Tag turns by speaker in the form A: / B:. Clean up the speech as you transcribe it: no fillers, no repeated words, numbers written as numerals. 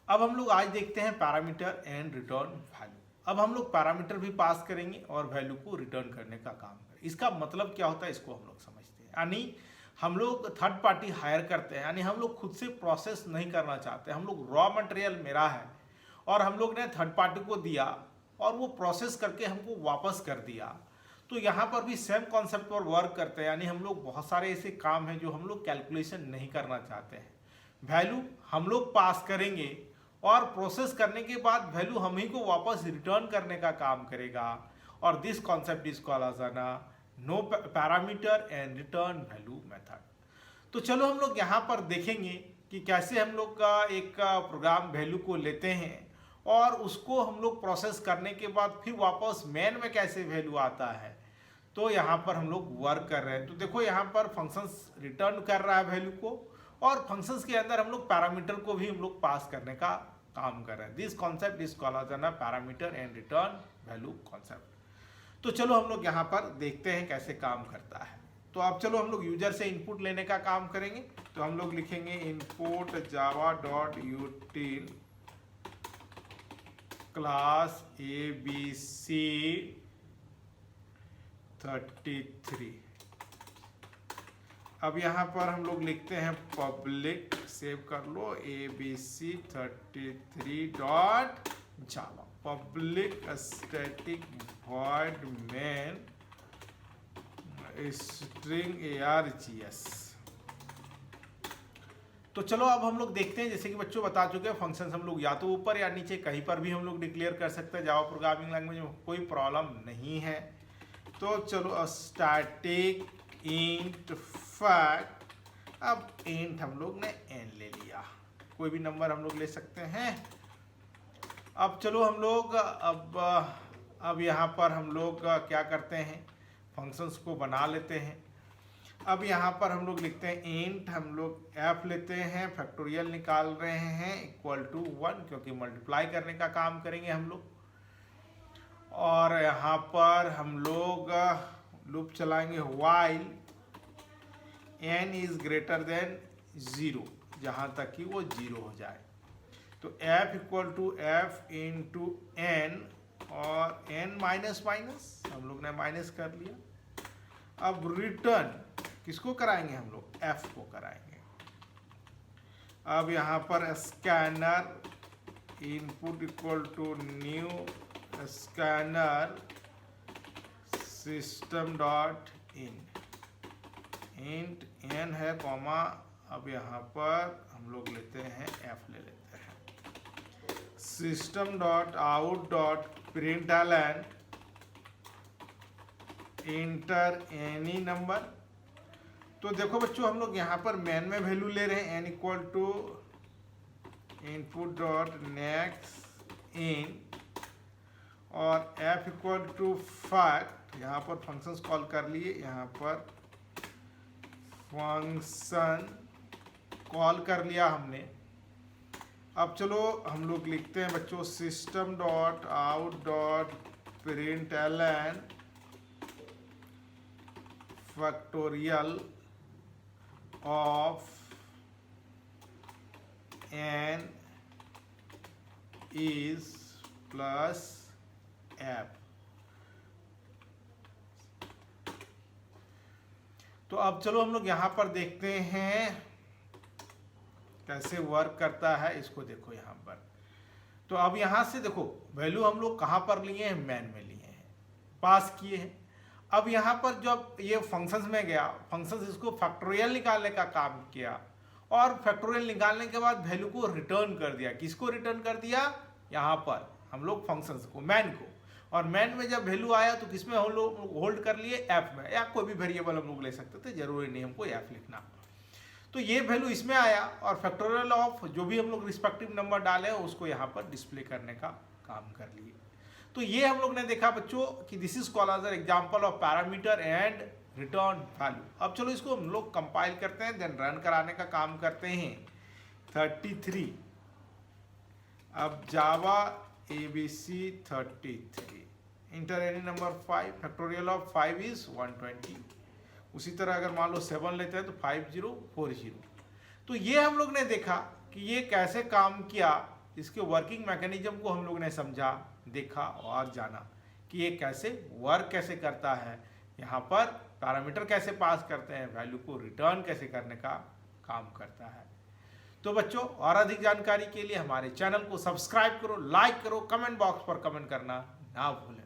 A: अब हम लोग आज देखते हैं पैरामीटर एंड रिटर्न वैल्यू। अब हम लोग पैरामीटर भी पास करेंगे और वैल्यू को रिटर्न करने का काम करेंगे। इसका मतलब क्या होता है इसको हम लोग समझते हैं। यानी हम लोग थर्ड पार्टी हायर करते हैं, यानी हम लोग खुद से प्रोसेस नहीं करना चाहते। हम लोग रॉ मटेरियल मेरा है और हम लोग ने थर्ड पार्टी को दिया और वो प्रोसेस करके हमको वापस कर दिया। तो यहाँ पर भी सेम कॉन्सेप्ट पर वर्क करते हैं, यानी हम लोग बहुत सारे ऐसे काम हैं जो हम लोग कैलकुलेशन नहीं करना चाहते हैं। वैल्यू हम लोग पास करेंगे और प्रोसेस करने के बाद वैल्यू हम ही को वापस रिटर्न करने का काम करेगा। और this concept is called as no parameter and return value method. तो चलो हम लोग यहाँ पर देखेंगे कि कैसे हम लोग का एक प्रोग्राम वैल्यू को लेते हैं और उसको हम लोग प्रोसेस करने के बाद फिर वापस मेन में कैसे वैल्यू आता है। तो यहाँ पर हम लोग वर्क कर रहे हैं। तो देखो यहाँ पर फंक्शंस रिटर्न कर रहा है वैल्यू को और फंक्शंस के अंदर हम लोग पैरामीटर को भी हम लोग पास करने का काम कर रहे हैं। This concept is called as parameter and return value concept. तो चलो हम लोग यहाँ पर देखते हैं कैसे काम करता है। तो अब चलो हम लोग यूजर से इनपुट लेने का काम करेंगे। तो हम लोग लिखेंगे input Java dot यूटिल class ABC 33। अब यहाँ पर हम लोग लिखते हैं पब्लिक, सेव कर लो, ABC 33 डॉट जावा, public static void main string args। तो चलो अब हम लोग देखते हैं, जैसे कि बच्चों बता चुके हैं फंक्शंस हम लोग या तो ऊपर या नीचे कहीं पर भी हम लोग डिक्लेयर कर सकते हैं। जावा प्रोग्रामिंग लैंग्वेज में कोई प्रॉब्लम नहीं है। तो चलो स्टैटिक इंट फैक्ट, अब इंट हम लोग ने n ले लिया, कोई भी नंबर हम लोग ले सकते हैं। अब चलो हम लोग अब यहाँ पर हम लोग क्या करते हैं, फंक्शंस को बना लेते हैं। अब यहाँ पर हम लोग लिखते हैं इंट, हम लोग f लेते हैं, फैक्टोरियल निकाल रहे हैं इक्वल टू 1, क्योंकि मल्टीप्लाई करने का काम करेंगे हम लोग। और यहाँ पर हम लोग लूप चलाएंगे while n is greater than 0, जहाँ तक कि वो 0 हो जाए। तो f equal to f into n, और n माइनस माइनस हम लोग ने माइनस कर लिया। अब रिटर्न किसको कराएंगे, हम लोग f को कराएंगे। अब यहाँ पर scanner input equal to new scanner system dot in, int n है कॉमा, अब यहाँ पर हम लोग लेते हैं f ले लेते हैं। System dot out dot println inter any number. तो देखो बच्चों हम लोग यहाँ पर मेन में वैल्यू ले रहे हैं n equal to input dot next in, और f इक्वल टू फैक्ट, यहाँ पर फंक्शंस कॉल कर लिए, यहाँ पर फंक्शन कॉल कर लिया हमने। अब चलो हम लोग लिखते हैं बच्चों system dot out dot println factorial of n is plus f। तो अब चलो हम लोग यहाँ पर देखते हैं कैसे वर्क करता है, इसको देखो यहाँ पर। तो अब यहाँ से देखो वैल्यू हम लोग कहाँ पर लिए हैं, मैन में लिए हैं, पास किए हैं। अब यहाँ पर जब ये फंक्शंस में गया, फंक्शंस इसको फैक्टोरियल निकालने का काम किया और फैक्टोरियल निकालने के बाद वैल्यू को रिटर्न कर दिया। किसको रिटर्न कर दिया, यहाँ पर हम लोग फंक्शंस को, मैन को। और मैन में जब वैल्यू आया तो किसमें हम लोग होल्ड कर लिए, f में, या कोई भी वेरिएबल हम लोग ले सकते थे, जरूरी नहीं हमको f लिखना। तो ये वैल्यू इसमें आया और फैक्टोरियल ऑफ जो भी हम लोग रिस्पेक्टिव नंबर डाले उसको यहाँ पर डिस्प्ले करने का काम कर लिए। तो ये हम लोग ने देखा बच्चों कि this is called as example of parameter and return value. अब चलो इसको हम लोग कंपाइल करते हैं, देन रन कराने का काम करते हैं। 33, अब जावा ABC 33 inter any number 5, factorial of 5 is 120। उसी तरह अगर मान लो 7 लेते हैं तो 5040। तो ये हम लोग ने देखा कि ये कैसे काम किया इसके वर्किंग मैकेनिज्म को हम लोग ने समझा, देखा और जाना कि ये कैसे वर्क कैसे करता है, यहाँ पर पैरामीटर कैसे पास करते हैं, वैल्यू को रिटर्न कैसे करने का काम करता है। तो बच्चों, और अधिक जानकारी के लिए हमारे चैनल को सब्सक्राइब करो, लाइक करो, कमेंट बॉक्स पर कमेंट करना ना भूलें।